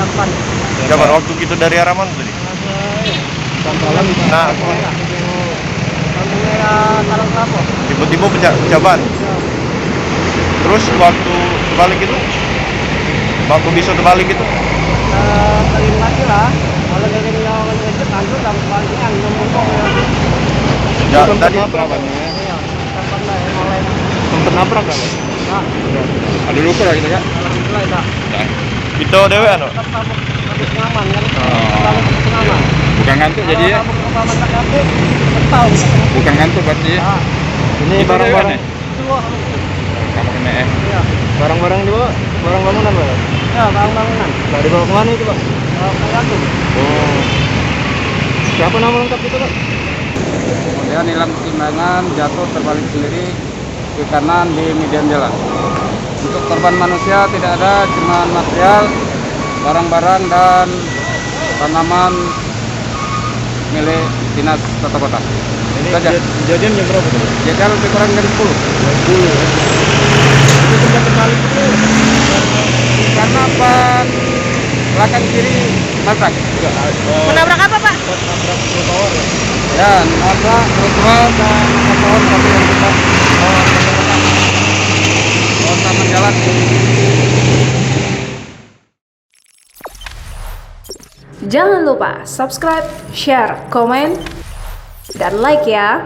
depan. Zaman waktu kita dari arah mana tadi? Nah, Talang Kelapa. tiba-tiba pecah ban. Terus waktu balik itu, waktu bisa terbalik itu, Kalian lagi lah. Kalau dari yang ngecek kantor dan baliknya ngomong ya, tadi Nabrak kan? ya. Kapan lah yang oleh. Sempet nabrak kan? Nah, Ada luka lah gitu ya? alhamdulillah dah. kita dewe anu. Tetap habis ngaman kan. Oh. Selalu ngaman. Bukan ngantuk jadi ya? Kalau tak habis, tahu. Bukan ngantuk berarti ya? Ah, Ini barang-barang itu wah. kamu kena Iya. barang-barang juga, barang bangunan Pak? Ya, bangunan. Nggak dibawa kemana itu Pak? Kayak tuh. Oh. Siapa nama lengkap itu Pak? Kemudian hilang keseimbangan, jatuh terbalik sendiri ke kanan di median jalan. Untuk korban manusia tidak ada, cuma material, barang-barang dan tanaman milik dinas tata kota. Ini Saja. kejadian jam berapa tuh? Jadi lebih kurang dari 10. Itu sempat terbalik itu Karena ban belakang kiri nabrak. Menabrak apa, Pak? nabrak trotoar ya? Ya, nabrak trotoar dan pohon tapi yang kita pohon taman jalan. Jangan lupa subscribe, share, komen, dan like ya.